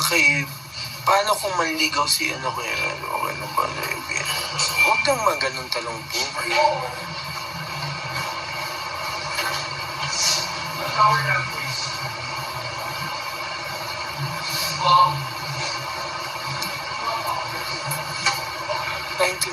Okay, paano kung manligaw si ano kaya? Okay na ba, Levi? Huwag kang maganon talong po.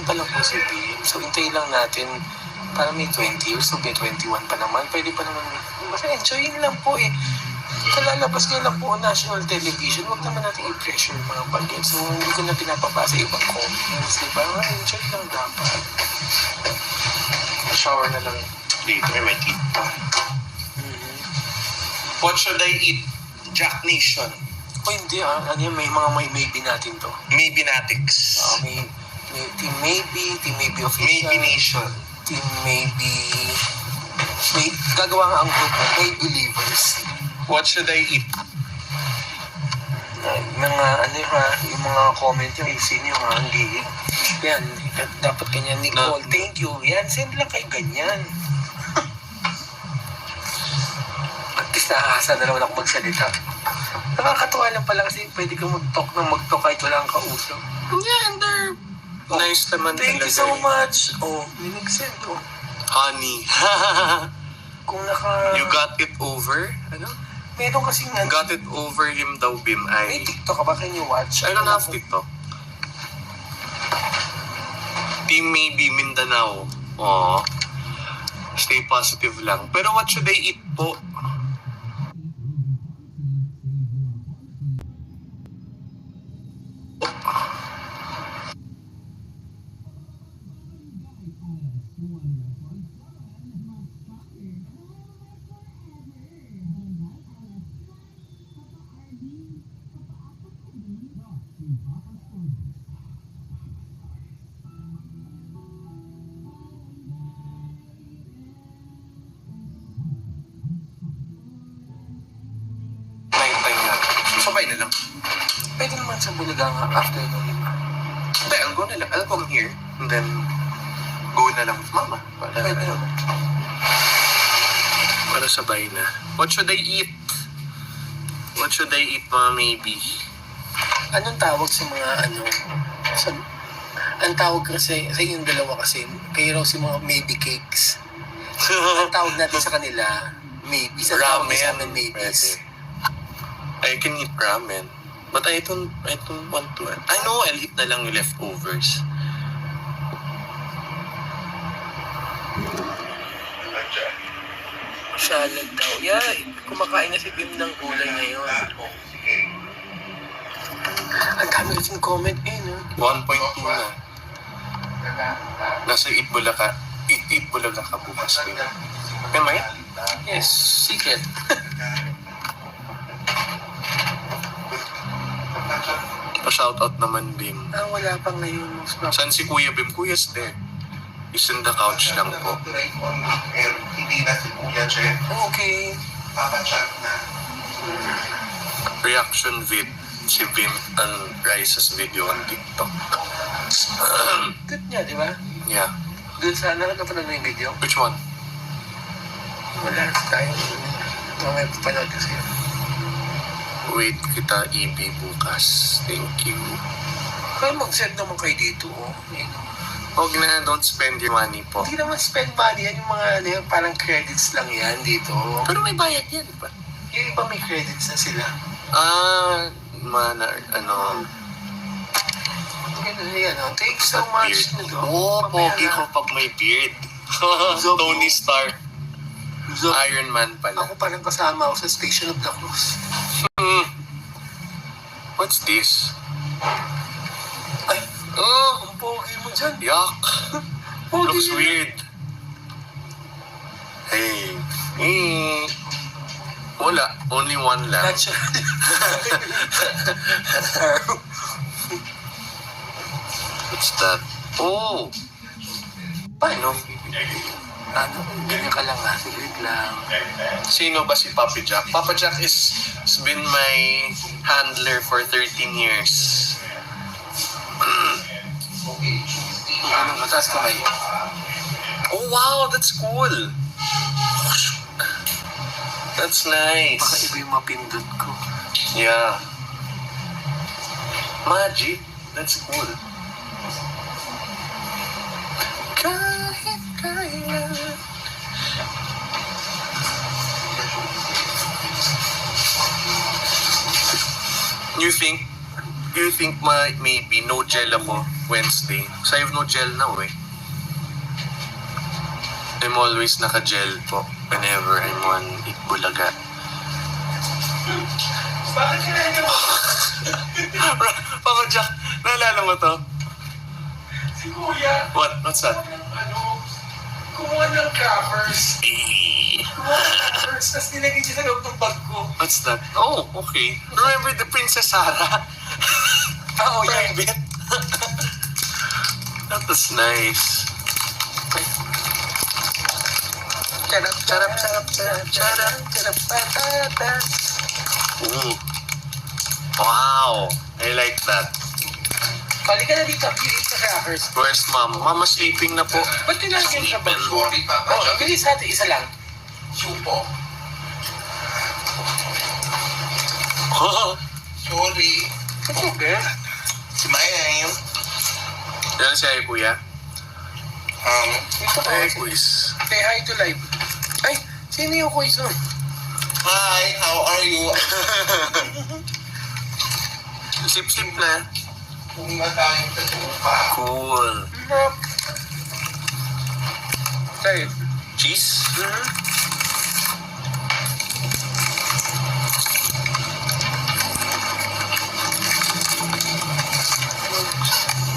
Pa lang po si BM. So, hintayin lang natin para may 20 years o may 21 pa naman. Pwede pa naman. Basta enjoyin lang po eh. Kalalabas niya lang po national television. Huwag naman natin i-pressure yung mga bagay. So, hindi ko na pinapabasa ibang comments. Diba? Enjoy lang dapat. Shower na lang later. May eat pa. What should I eat? Jack Nation. O hindi ah. Ano yun? May mga maybe natin to. Maybe Natix. May Team Maybe official. Maybe Nation. Team Maybe. May gagawa nga ang grupo. May Believers. What should I eat? Mga ano ha, yung mga comment yung isin nyo ha, hindi. Yan, dapat ganyan. Nicole, thank you. Yan, send lang kayo ganyan. At least nakakasa na naman ako magsalita. Nakakatuwa lang pala kasi pwede kang mag-talk kahit wala kang kausap. Yeah, they're nice naman. Thank you so much. Oh, may nag-send oh. Honey. Kung naka... You got it over? Ano? Meron kasing... Got it over him daw, Bim. May TikTok ka ba? Can you watch? I don't have TikTok. Team Maybe Mindanao. Oh. Stay positive lang. Pero what should I eat po? Sabay na lang. Pwede naman sa Bulaga nga after nun. Hindi, I'll go na lang. I'll come here. And then, go na lang with Mama. Pwede naman. Para sabay na. What should I eat? What should I eat, Mama, maybe? Anong tawag sa mga ano? Ang tawag kasi, sa yung dalawa kasi, kayo raw si mga maybe cakes. Ang tawag natin sa kanila, maybe. Sa tawag sa amin, maybes. I can eat ramen. But I don't want to. I know I'll eat na lang yung leftovers. Salad daw. Yeah, kumakain na si Bim ng gulay ngayon. Ang dami kasing comment eh, no? 1.2 na. Nasa Eat Bulaga. Eat Bulaga ka bukas. Am I? Yes, secret. Pa-shoutout naman, Bim. Wala pa ngayon. Saan si Kuya Bim? Kuya's there. He's in the couch lang po. Hindi na si Kuya Jen. Okay. Papachat na. Reaction vid. Si Bim and Rice's video on TikTok. Good niya, di ba? Yeah. Doon sa nakapanood mo yung video? Which one? Wala tayo. Mamaya papanood kasi. Wait kita EP bukas. Thank you. Kaya mag-send naman kayo dito, oh. Huwag na, don't spend your money po. Hindi naman spend money yan. Yung mga ano, yung parang credits lang yan dito. Pero may bayad yan, di ba? Yung iba may credits na sila. Ano. Ganun yan, oh. Thank you so much. Pogi ko pag may beard. Tony Stark. Iron Man pala. Ako parang kasama ako sa Station of the Cross. What's this? Ay, ang pogi mo dyan. Yuck. Pogi Looks yun. weird. Hey. Wala. Only one lang. Natural. What's that? Oh! Paano? Ano? Ganyan ka lang ha. Siglit lang. Sino ba si Papa Jack? Papa Jack has been my handler for 13 years. Anong katas kamay? Oh wow, that's cool. That's Baka nice. iba yung mapindot ko. Yeah. Magic? That's cool. Kahit kailan. You think maybe no gel ako Wednesday? So I have no gel now eh. I'm always naka-gel po whenever I'm on Itbulaga. Bakit kailangan mo? Papa Jack, naalala mo to? Si Kuya, What's that? kumuha ng crackers. Kumuha ng crackers, tapos nilagay niya sa loob ng bag ko. What's that? Oh, okay. Remember the Princess Sarah? Oh, yeah. Private. That was nice. Charap, charap, charap, charap, charap, charap, patata. Ooh. Wow. I like that. Balik ka na dito, pilit na crackers. Where's Mom? Mama sleeping na po. Ba't nilagyan sa bag mo? Sorry, Papa Oh, Jack. bilis natin, isa lang. Supo. Sorry. It's okay. Si Maya yun. Yan siya, Kuya. Ito ko. Ay, quiz. Say hi to live. Ay, sino yung quiz nun? Hi, how are you? Sip-sip na. Kung na tayo sa tupa. Cool. Say, Cheese?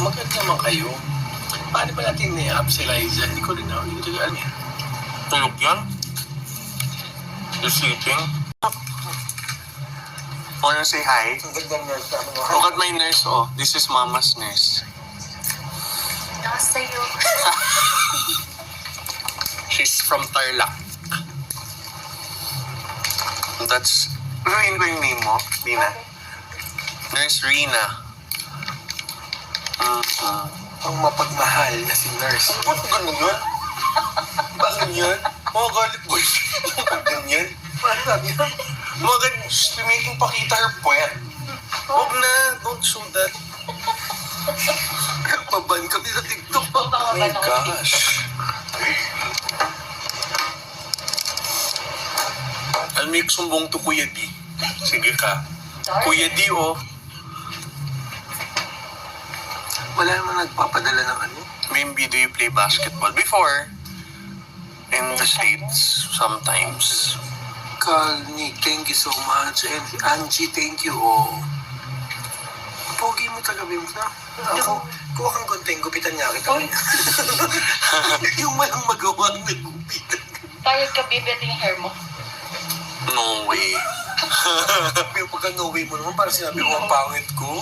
maganda naman kayo. Paano ba natin ni-up si Liza? Hindi ko rin ako alam yan. Tulog yan? You're sleeping? Wanna say hi? Ang ganda ng nurse namin. Look at my nurse, oh. This is Mama's nurse. Nakasayo. She's from Tarlac. That's... Ano yung name mo? Rina? Nurse Rina. Ang mapagmahal na si nurse. Ba't ganun yun? Bakit yun? Mga galit boys. Bakit ganyan? Ano yun? Mga galit, making pakita her puwet. Huwag na, don't show that. Paban kami sa TikTok. Baka Oh my ba gosh. I'll make sumbong to Kuya D. Sige ka. Kuya D, oh. Wala naman nagpapadala ng ano. Maybe do you play basketball? Before, in the States, sometimes. Carl, Nick, thank you so much. And Angie, thank you. Oh. Pogi mo talaga, Bims, na? Ako, kuha kang gunting, gupitan niya kita. Yung walang magawa na gupitan. Payag ka bibitin yung hair mo. No way. Pero pagka no way mo naman, parang sinabi mo ang pangit ko.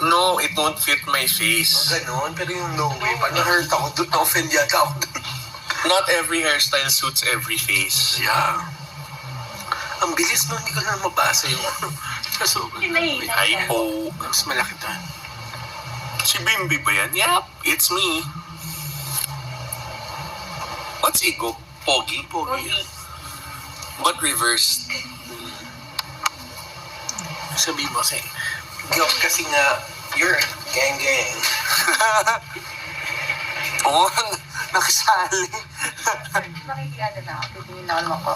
No, it won't fit my face. Ganon, pero yung no way, parang na-hurt ako doon, na-offend yata ako doon. Not every hairstyle suits every face. Yeah. Ang bilis no, hindi ko na mabasa yung ano. So, Hinahina Ay ka. po. mas malaki doon. Si Bimbi ba yan? Yep, it's me. What's ego? Pogi? Pogi. But reversed. Sabi mo kasi, kasi nga, you're gang-gang. Oo, nakasali. Nakikiano na ako. Titingin na ako.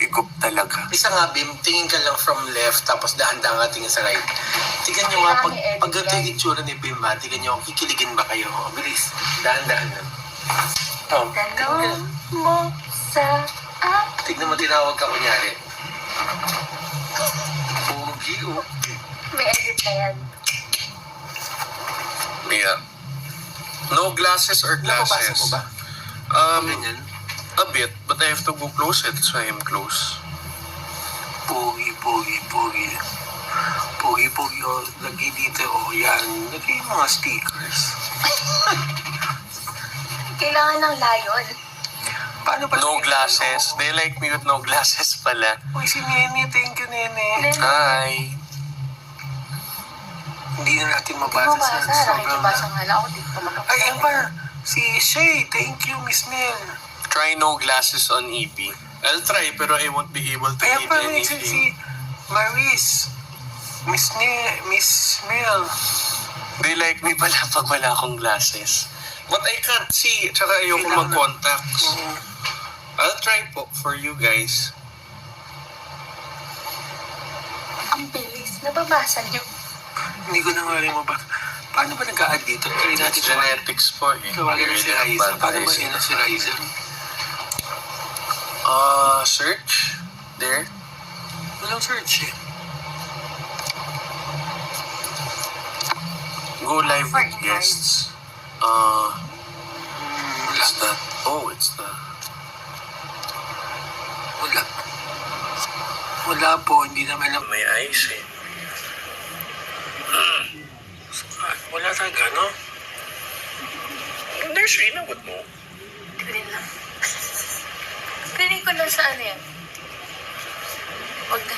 Igop talaga. Isa nga, Bim, tingin ka lang from left, tapos dahan-dahan ka tingin sa right. Tingnan nyo nga, pag ganito yung itsura ni Bim, ha, tingnan nyo, kikiligin ba kayo? Bilis, dahan-dahan lang. Oh. Tanong mo sa akin. Tignan mo, tinawag ka kunyari. Pogi, oh. May edit na yan. Yeah. No glasses or Napapasa glasses? mo ba? Ganyan. A bit, but I have to go close it, so I am close. Pogi, pogi, pogi. Pogi, pogi, oh. Lagi dito, oh, yan. Lagi yung mga stickers. Kailangan ng layon. Paano pala? No glasses. They like me with no glasses pala. Uy, si Nene, thank you, Nene. Hi. Hindi na natin Hindi mo mabasa basa. sa sobrang Nakikibasa nga lang ako. Di ko makapag. Ay, yan pa. Si Shay, thank you, Miss Nel. Try no glasses on EP. I'll try, pero I won't be able to Ayan read pa, si anything. Maris. Miss Nel. They like me pala pag wala akong glasses. But I can't see. Tsaka ayoko Kailangan- mag-contacts. Oo. I'll try po for you guys. Ang bilis. Nababasa niyo. Hindi ko na nga rin mabasa. Paano ba nag-a-add dito? Try natin It's genetics po eh. Tawagan na si Really Riza. bad Paano ba eyes. yun si Riza? Search. There. Walang search eh. Go live For with invite. guests. What's that? Oh, it's the... Wala. Wala po. Hindi naman alam. May eyes eh. Wala talaga, no? There's Rina, what mo? Green lang. Piling ko lang sa ano yan. Huwag na.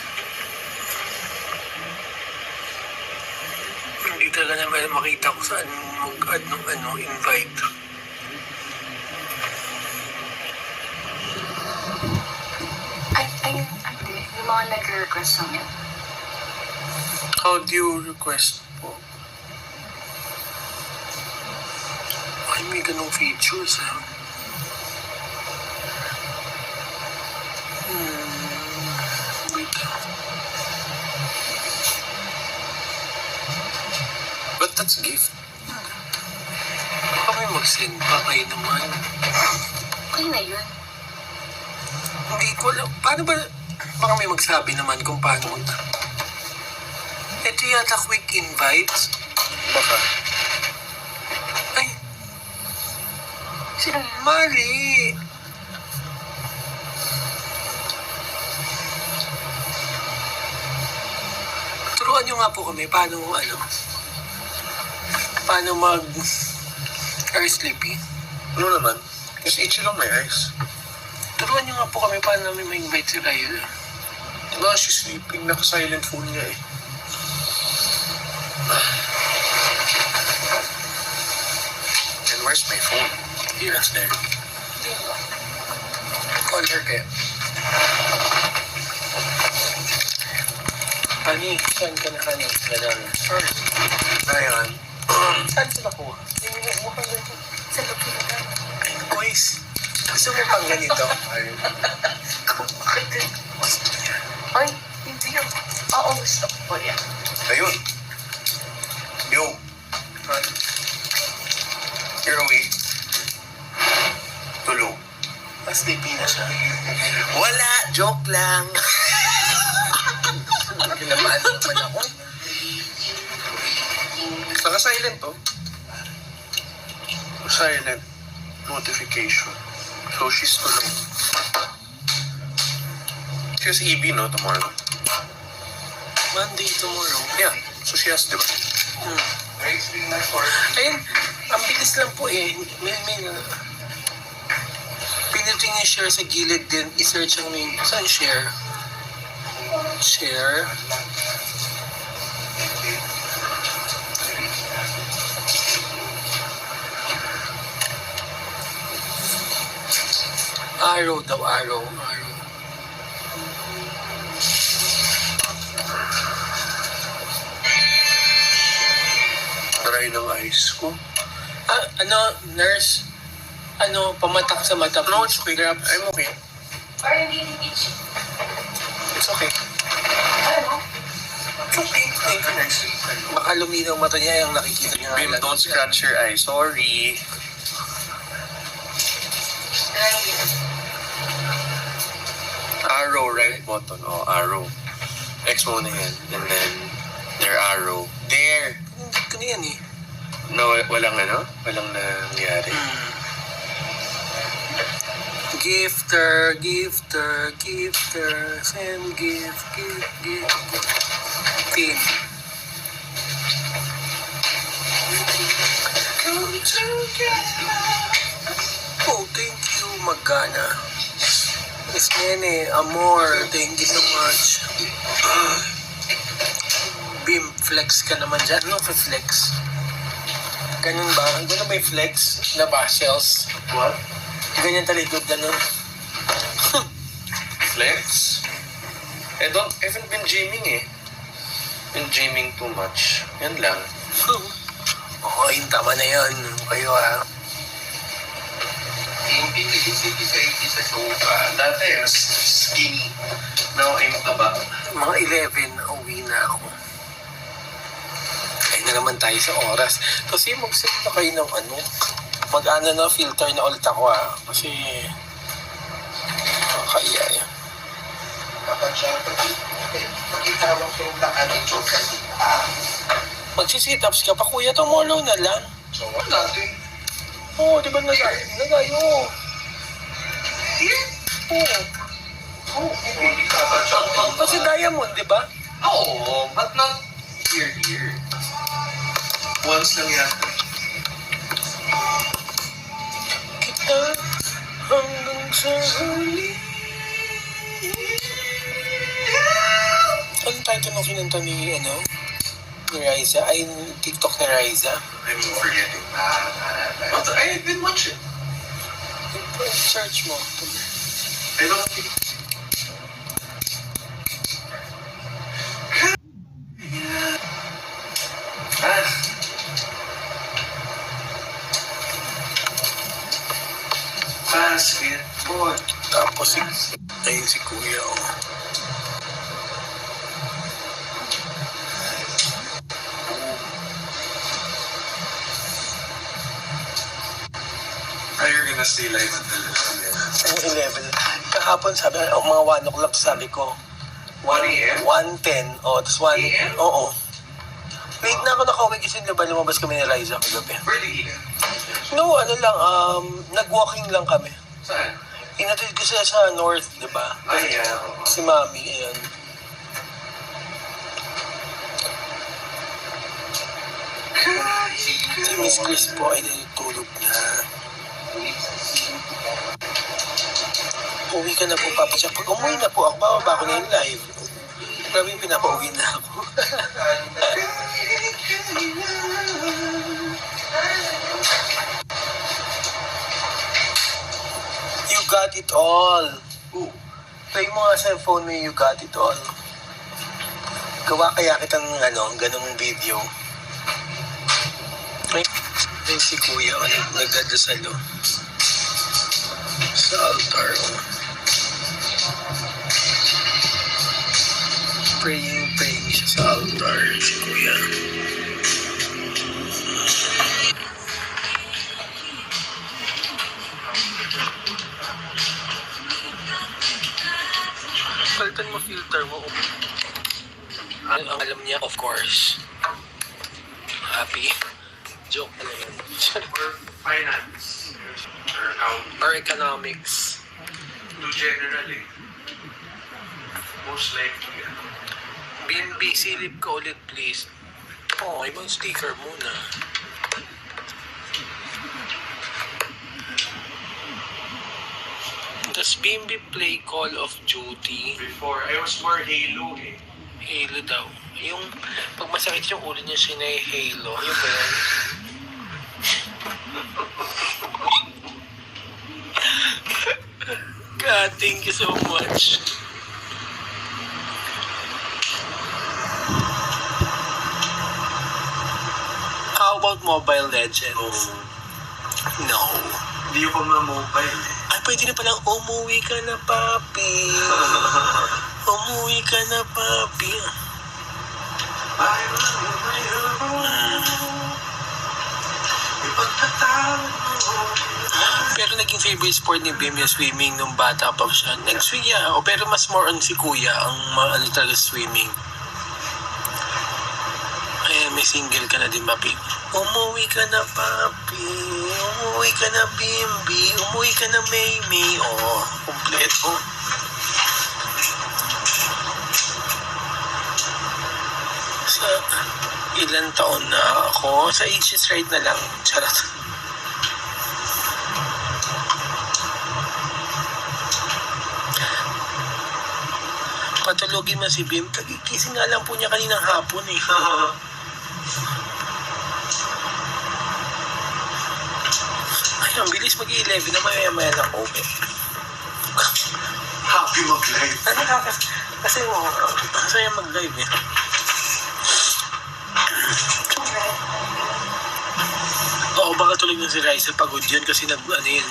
Hindi talaga naman makita ko saan mag-add ng invite. Hindi. Yung mga nag-request ng yan. How do you request po? Ay, may ganong features, ah. Wait. But that's gift. Baka may mag-send pa kayo naman. Okay na yun. Hindi ko alam. Paano ba? Baka may magsabi naman kung paano mag... Ito yata quick invites. Baka. Ay, Sino yan? mali. Turuan nyo nga po kami paano mag air sleepy. Ano naman? Just itchy lang my eyes. Turuan nyo nga po kami paano namin ma-invite si Ryan. No, she's sleeping. Naka-silent phone niya eh. And where's my phone? Here. That's there. Call her kaya. Honey, saan ka na, honey? Ganun. Ayan. Saan sila ko? Hindi mo mukhang ganito. Sa loob na. Boys, gusto mo pang ganito? Ay, hindi yun. Oo, gusto ko po yan. Ayun. Yo. You're awake. Tulog. Mas sleepy na siya. Wala! Joke lang! Kinabahan naman ako. Naka-silent to. Silent notification. So she's tulog. She has EB, no, tomorrow? Monday tomorrow. Yeah. So she has, di ba? Ayun, ang bilis lang po eh. May pinutin niya share sa gilid din. I-search ang may... Saan share? Share. Arrow daw, arrow. Try ng eyes ko. Nurse? Pamatak sa mata. No, it's okay. Grab. I'm okay. Or hindi itch. It's okay. Ano? It's okay. Thank you, nurse. Baka luminaw mata niya yung nakikita niya. Bim, don't scratch your eye. Sorry. Arrow, right button. Oh, arrow. X muna yan. And then, their arrow. There! Hindi ko na yan eh. No, walang Walang nangyari. Gifter. Send gift. Pin. Oh, thank you, Magana. Miss Nene, Amor, thank you so much. Bim, flex ka naman dyan. Ano for flex? Ganun ba? Ganun ba yung flex na Basels? What? Ganyan talikod, ganun. Flex? I haven't been gymming eh. Been gymming too much. Yan lang. Okay, tama na yun. Kayo Hindi nag-isip sa isa sofa. Dati, mas skinny. Now, I'm taba. Mga 11, uwi na ako. Kaya na naman tayo sa oras. Kasi mag-set na kayo ng mag-ano na filter na ulit ako Kasi kaya yan. Kapag siya, pag-itawag ko yung nakanicyo kasi Magsi-sit-ups ka pa, kuya, tumulong na lang. so, wala din. Oo, di ba nagayo? Oo. Oh, hindi kakachak. Kasi diamond, di ba? Oo, but not here. Once lang yata. Kita hanggang sa huli. Ano tayo nung kinanta ni Riza? Ay, TikTok ni Riza. I'm forgetting. But I didn't watch it. Search mo. I don't think. Basketball. Tapos ayun si Kuya. Are you gonna stay live until 11? Ang 11. Kahapon sabi, mga 1 o'clock sabi ko. 1 a.m.? 1:10. Tapos 1. AM? Oo. Late na ako nakauwi kasi lumabas kami ni Riza kagabi. Where did you eat? No, nag-walking lang kami. Saan? Inatid ko sila sa north, di ba? Ay, yeah. Si Mami, ayan. Si Miss Chris po ay natutulog na. Uwi ka na po, Papa Jack. Pag umuwi na po ako, bababa ko na yung live. Grabe yung pinapauwi na ako. You got it all. Ooh. Play mo nga sa phone mo yung You got it all. Gawa kaya kitang ganung video. Ay, si Kuya, nagdadasal sa altar. Praying siya sa altar, si Kuya. Palitan mo filter mo. Ang alam niya, of course. Happy. Joke na yun. Or finance. Or account. Or economics. To generally. Most likely. BNB, silip ka ulit, please. Ibang sticker muna. Tapos BNB play Call of Duty. Before, I was more Halo eh. Halo daw. Yung, pag masakit yung ulo niya, sinay Halo. Yung ba yan? God, thank you so much. How about Mobile Legends? No. Hindi ko ma-mobile eh. Ay, pwede na palang umuwi ka na, papi. Umuwi ka na, papi. Pero naging favorite sport ni Bim yung swimming nung bata pa siya. Nag-swim niya. Pero mas more on si Kuya ang talaga swimming. Ay, may single ka na din, papi. Umuwi ka na, papi. Umuwi ka na, Bimbi. Umuwi ka na, Maymay. Kompleto. Sa ilang taon na ako, sa age is right na lang. Charot. Patulogin man si Bim. Kagigising nga lang po niya kaninang hapon eh. Ay, ang bilis mag-11 na maya-maya na ako. Happy mag-live. Kasi masaya mag-live eh. baka tulog na si Raisa, pagod yun kasi ano yun,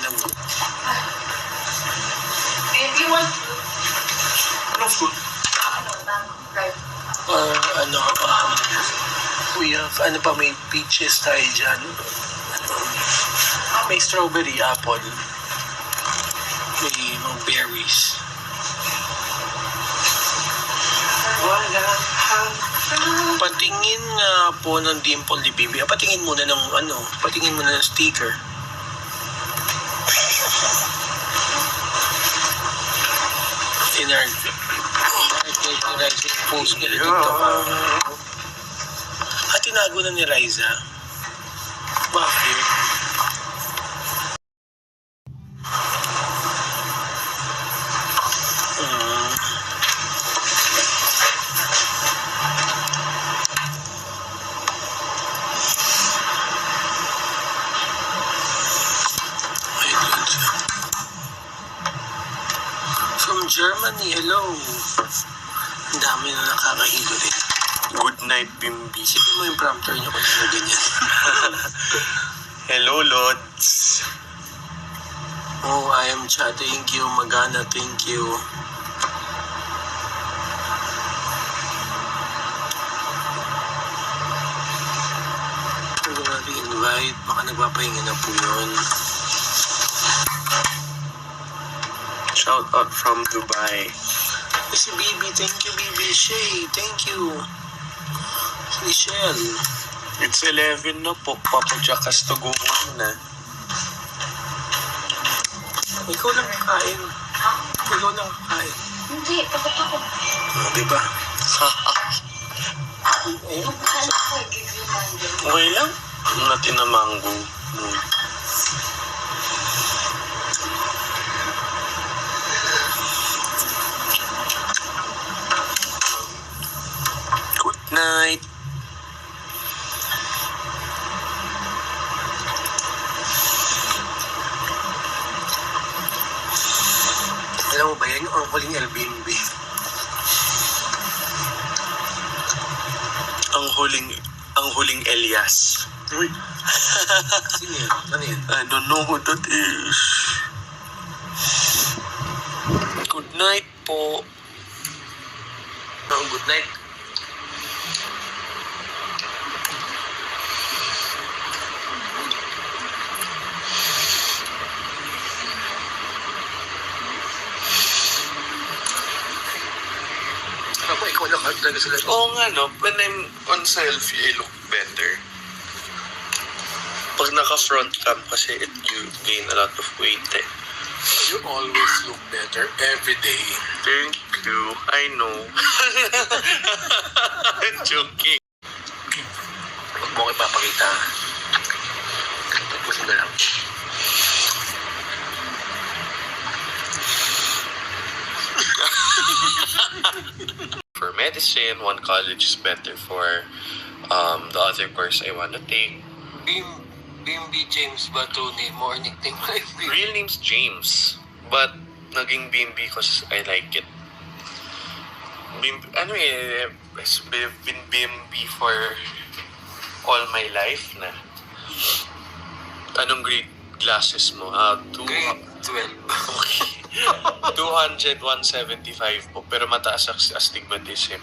If you want to, Anong food? we have, may peaches tayo dyan. May strawberry, apple. May mga berries. Patingin nga po ng dimple ni Bibi. Patingin muna ng sticker. In our post nila dito. Tinago na ni Raisa. Bakit? From Germany, hello. Ang dami na nakakahilo rin. Good night, Bimbi. Isipin mo yung prompter niyo kung ano ganyan. Hello, Lods. Oh, I am Cha. Thank you. Magana, thank you. Pwede natin invite. Baka nagpapahinga na po yun. Shout out from Dubai. Si Bibi, thank you, Bibi. Shay, thank you. Michelle. It's 11 na po. Papa Jackas to go home na. Ikaw lang kakain. Ikaw lang kakain. hindi, tapos ako. Oh, diba? Ayun. Magkala ko, give you mango. Okay lang. Natin na mango. Good night. Alam mo ba yan? Yung huling Airbnb. Ang huling Elias. Uy. Sino yun? Ano yun? I don't know who that is. Good night po. Oh, good night. Ako, ikaw lang talaga sila. Oo nga no, when I'm on selfie, I look better. Pag naka-front cam kasi you gain a lot of weight eh. You always look better every day. Thank you. I know. I'm joking. Huwag mo ko ipapakita. Tapusin na lang. For medicine, one college is better for the other course I want to take. Bimbi James ba ito ni morning thing? Real name's James, but naging BMB because I like it. I've been BMB for all my life na. Anong grade glasses mo? Grade 12. Okay. 200, 175 po, pero mataas ang astigmatism.